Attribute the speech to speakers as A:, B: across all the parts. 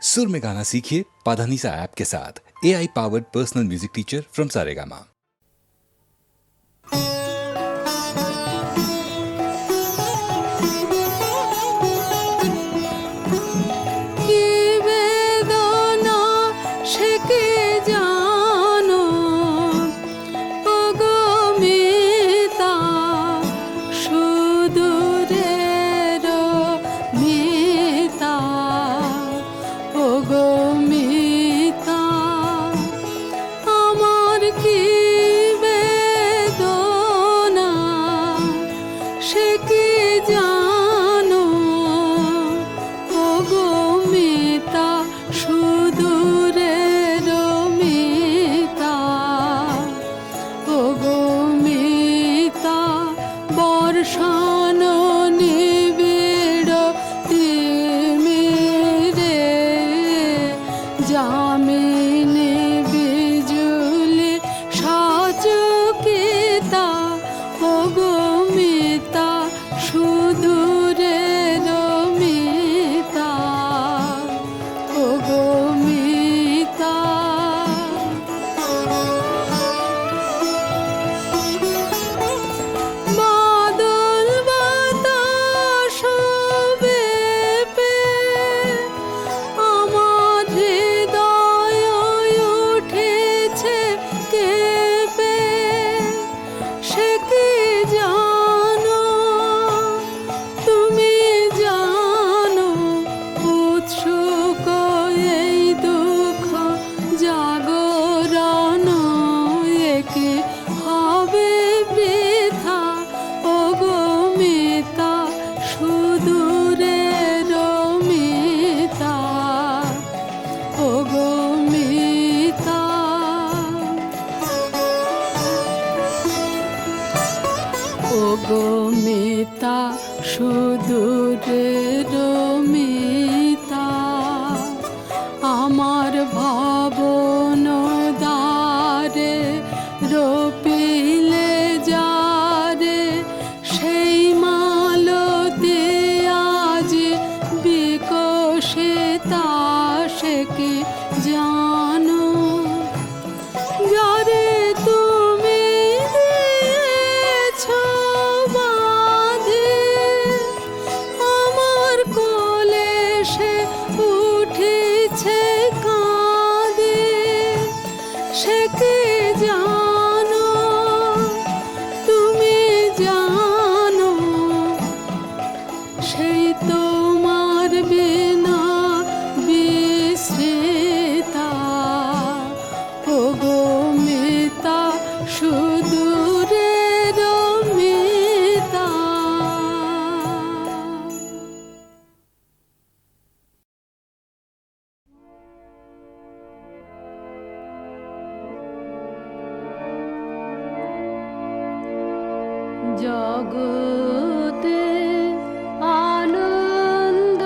A: सुर में गाना सीखिए पाधानीसा ऐप के साथ। AI powered personal music teacher from Saregama.
B: জগতে আনন্দ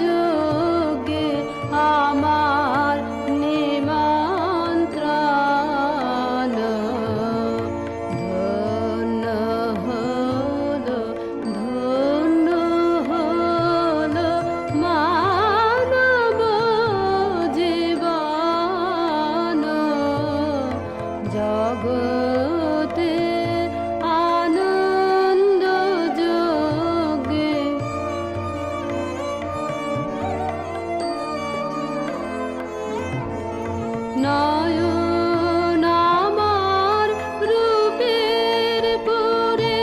B: যোগে আমার নিমন্ত্রণ ধন্য হলো মানব জীবন জগতে নয়ন আমার রূপের পরে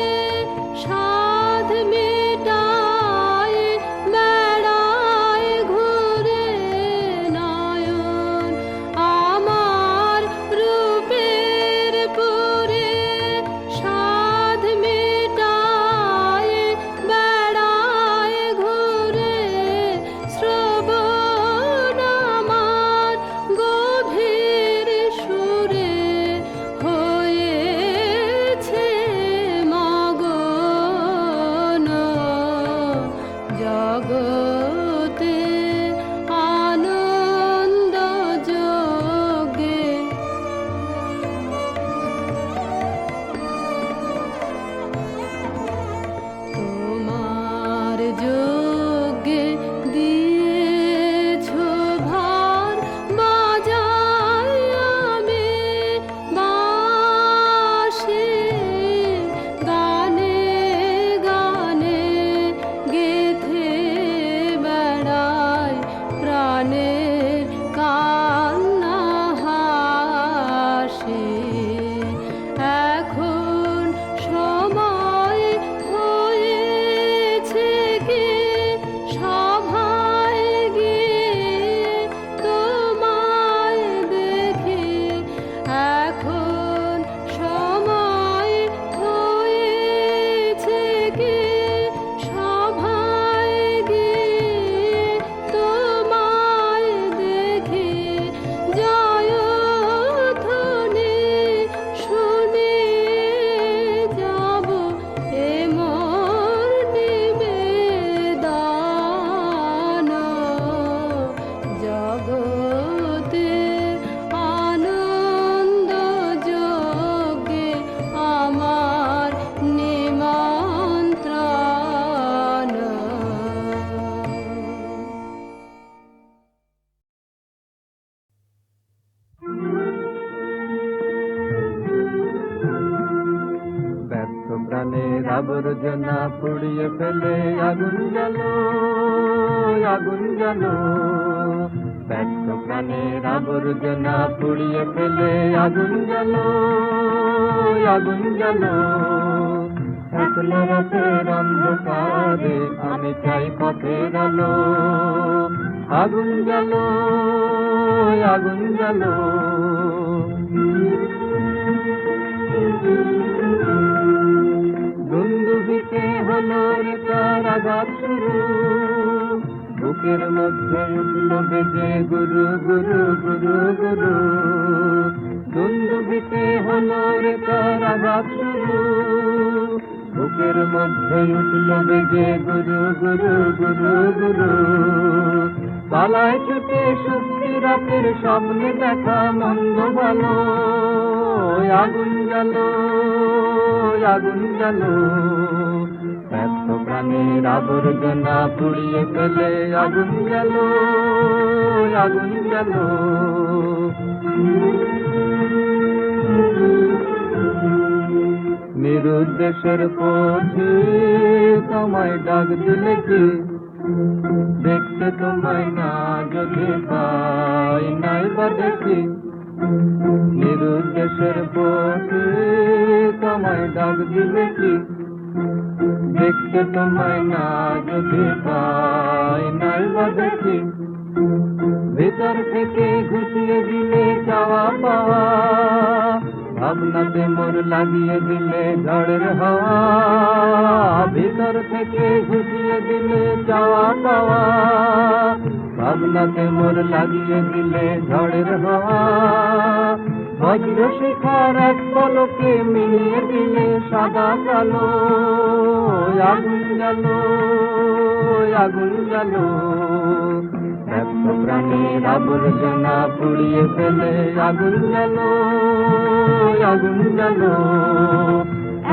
B: সাধ মেটায় বেড়ায় ঘুরে নয়ন আমার রূপের পরে সাধ মেটায় বেড়ায় ঘুরে শ্রবণ আমার গভীর
C: আবর্জনা পুড়িয়ে ফেলে আগুন জ্বালো, আগুন জ্বালো। ব্যর্থ প্রাণের আবর্জনা পুড়িয়ে ফেলে আগুন জ্বালো, আগুন জ্বালো। একলা রাতের অন্ধকারে আমি চাই পথের আলো, আগুন জ্বালো, আগুন জ্বালো। দুন্দুভিতে হলো রে কারাঘাত শুরু, বুকের মধ্যে উঠল বেজে গুরু গুরু গুরু গুরু। দুন্দুভিতে হলো রে কারাঘাত শুরু, বুকের মধ্যে উঠল বেজে গুরু গুরু গুরু গুরু। পালায় ছুটে সুখী রাতের স্বপ্নে দেখা মন্দ ভালো, আগুন জ্বালো, আগুন জ্বালো। ব্যর্থ প্রাণের আবর্জনা পুড়িয়ে ফেলে আগুন জ্বালো, আগুন জ্বালো। নিরুদ্দেশের পথে তোমায় ডাক দিলে কি, দেখতে তোমায় না যদি পাই নাই বা দেখি। নিরুদ্দেশের পথে তোমায় ডাক দিলে কি, দেখতে তোমায় না যদি পাই নাই বা দেখি। ভিতর থেকে ঘুষিয়ে দিলে চাওয়া পাওয়া, ভাবনাতে মোর লাগিয়ে দিলে ঝড়ের হাওয়া। ভিতর থেকে ঘুষিয়ে দিলে চাওয়া পাওয়া, ভাবনাতে মোর লাগিয়ে দিলে ঝড়ের হাওয়া। বজ্র শিখার এক পলকে মিলিয়ে দিলে সাদা কালো, আগুন জ্বালো, আগুন জ্বালো। ব্যর্থ প্রাণের আবর্জনা পুড়িয়ে ফেলে আগুন জ্বালো, আগুন জ্বালো।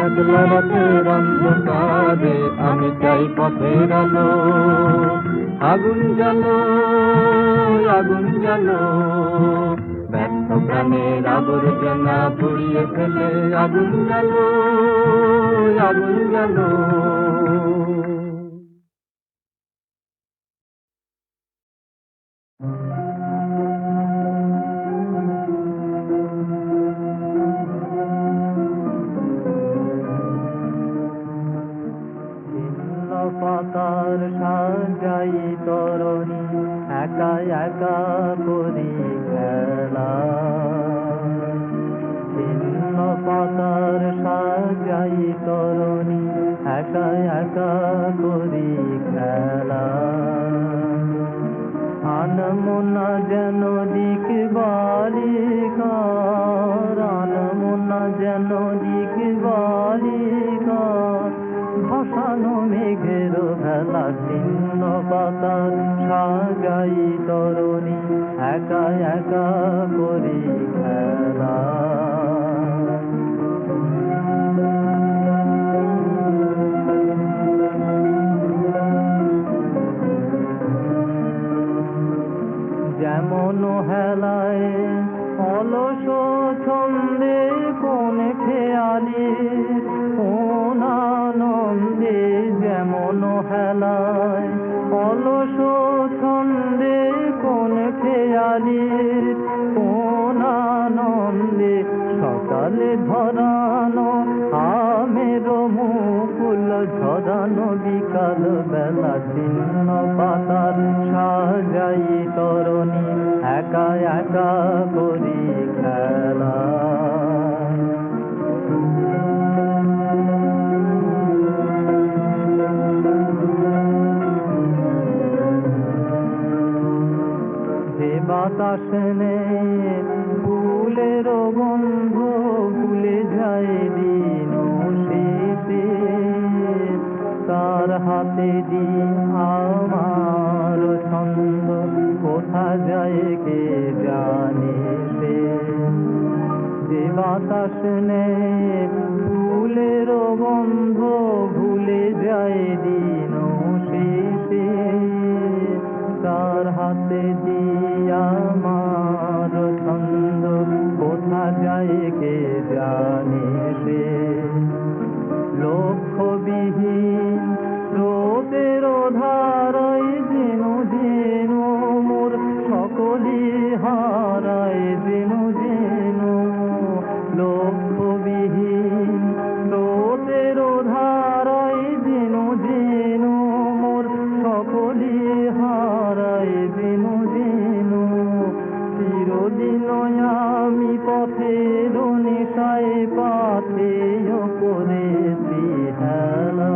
C: একলা রাতের অন্ধকারে আমি চাই পথের আলো, আগুন জ্বালো, আগুন জ্বালো। ব্যর্থ প্রাণের আবর্জনা পুড়িয়ে ফেলে আগুন জ্বালো, আগুন জ্বালো। পাতার সাজাই তরণী একা একা করি খেলা। ছিন্ন পাতার সাজাই তরণী একা একা করি খেলা। আনমনা যেন দিক বালিকার, আনমনা যেন দিক বালিকার। ভাসানো মেঘের ভেলা ছিন্ন পাতার সাজাই তরণী একা একা করি খেলা। যেমন হেলায় অলস ছন্দে কোন খেয়ালি কোন আনন্দে। যেমন হেলায় অলস ছন্দে কোন খেয়ালি কোন আনন্দে। সকালে ধরানো আমের মুকুল ঝরানো বিকাল বেলা ছিন্ন পাতার সাজাই তরণী একা একা করি খেলা। যে বাতাস নেই ফুলের গন্ধ ভুলে যায় দিন শেষে। তার হাতে দি আমার ছন্দ কোথা যায় কে জানে সে। যে বাতাস নেই ফুলের গন্ধ ভুলে যায় দিন শেষে। তার হাতে দি আমার ছন্দ কোথা যায় কে জানে সে। লক্ষ্যবিহীন স্রোতের ধারায় যেন যেন মোর সকলি হারায় যেন যেন লক্ষ্যবিহীন স্রোতের ধারায় যেন যেন মোর সকলি হারায় যেন যেন চিরদিন আমি পথের নেশায় পাথেয় করেছি হেলা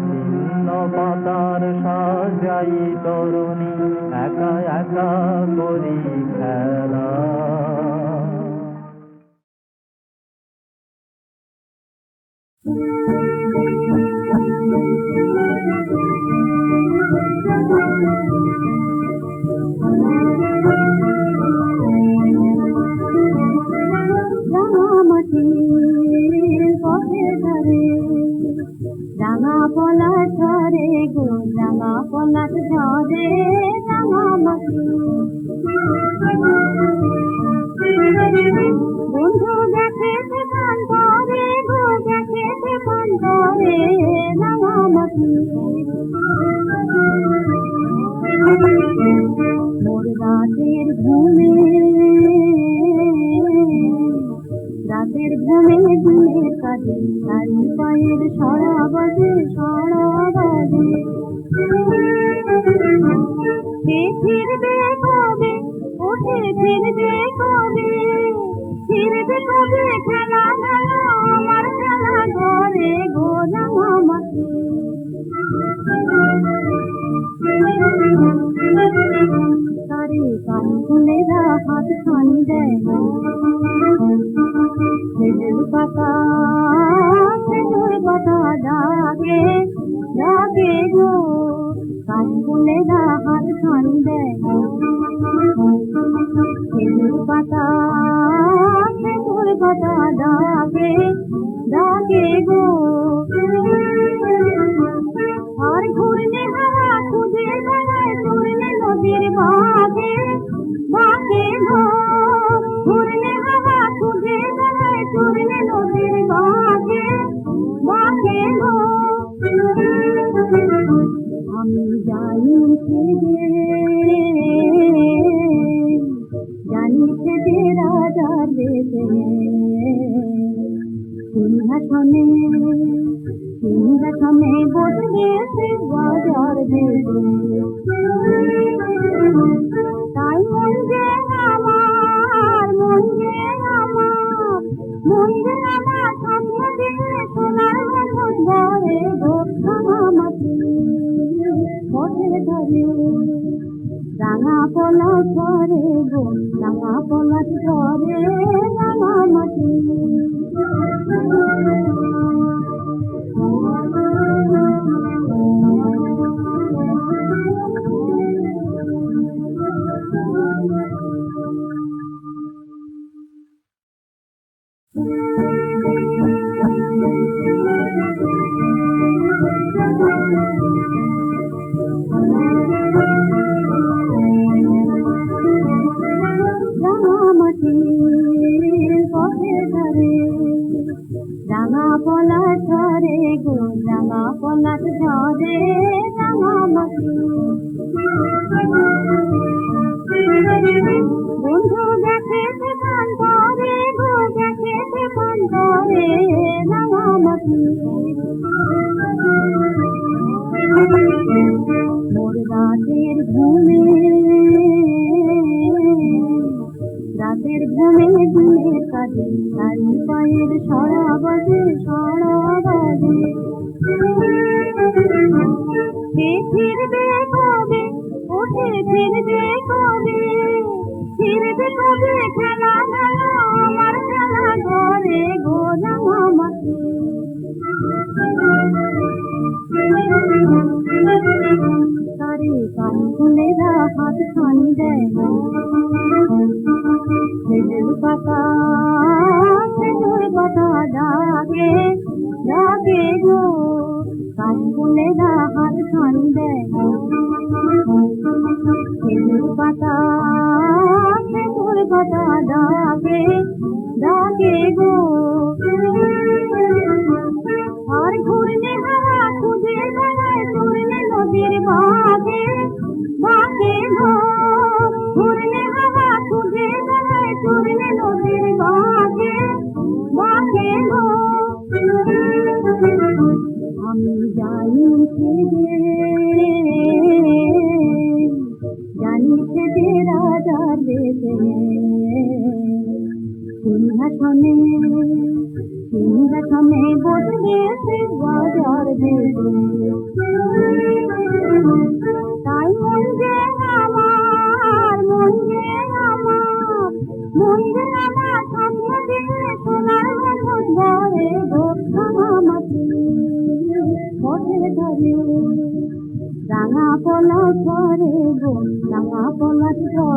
C: ছিন্ন পাতার সাজাই তরণী একা একা করি খেলা
B: রাঙা পলাশ ঝরে গো রাঙা পলাশ ঝরে রাঙা মাটি বন্ধু দেখেছে পান করে গো দেখেছে পান করে রাঙা মাটি মোর রাতের ঘুমে দিনের কাজে তারি পায়ের সারা বাজে ফিরবে কবে ওঠে ফিরবে কবে খেলা খেলা আমার খেলা ঘরে গোলা মাটি তারে কান খুলেরা হাত খানি দেয় খেজুর পাতা ডাকে ডাকে গো কান খুলেরা হাত খানি দেয় খেজুর পাতা ডাকে ডাকে গো আর ঘুরনে হাওয়া খুঁজে বেড়ায় চড়লে নদীর বাঁকে বাঁকে গো ঘুরনে হাওয়া খুঁজে বেড়ায় চড়লে নদীর বাঁকে বাঁকে গো আমি জানি যে রাজার দেশে সিংহাসনে বসবে রাজার দেশে তাই মন যে আমার স্বপ্ন দিয়ে সোনার মানুষ ঘরে মাটি পথে ধরে রাঙা পলাশ ধরে গো রাঙা পলাশ ধরে রাঙা মাটি রাঙা পলাশ ধরে গো রাঙা পলাশ ধরে রাঙা মাটি বন্ধু দেখেছে পান করে গো দেখেছে পান করে রাঙা মাটি মোর রাতের ঘুমে দিনের কাজে তারি পায়ের সারা বাজে ফিরবে কবে ওঠে ফিরবে কবে খেলা খেলা আমার খেলা ঘরে গোলা মাটি তারে কান খুলেরা হাত খানি দেয় খেজুর পাতা ডাকে ডাকে গো কান খুলেরা হাত খানি দেয় খেজুর পাতা ডাকে ডাকে গো উঠে যে রাজার বেশে সিংহাসনে সিংহাসনে বসবে সে রাজার বেশে তাই মন যে আমার মন যে আমার মন যে আমার সামনে দিয়ে সোনার মতো ঘরে গো মামাতি পথের ধারে রাঙা পলাশ ধরে গো রাঙা পলাশ ধরে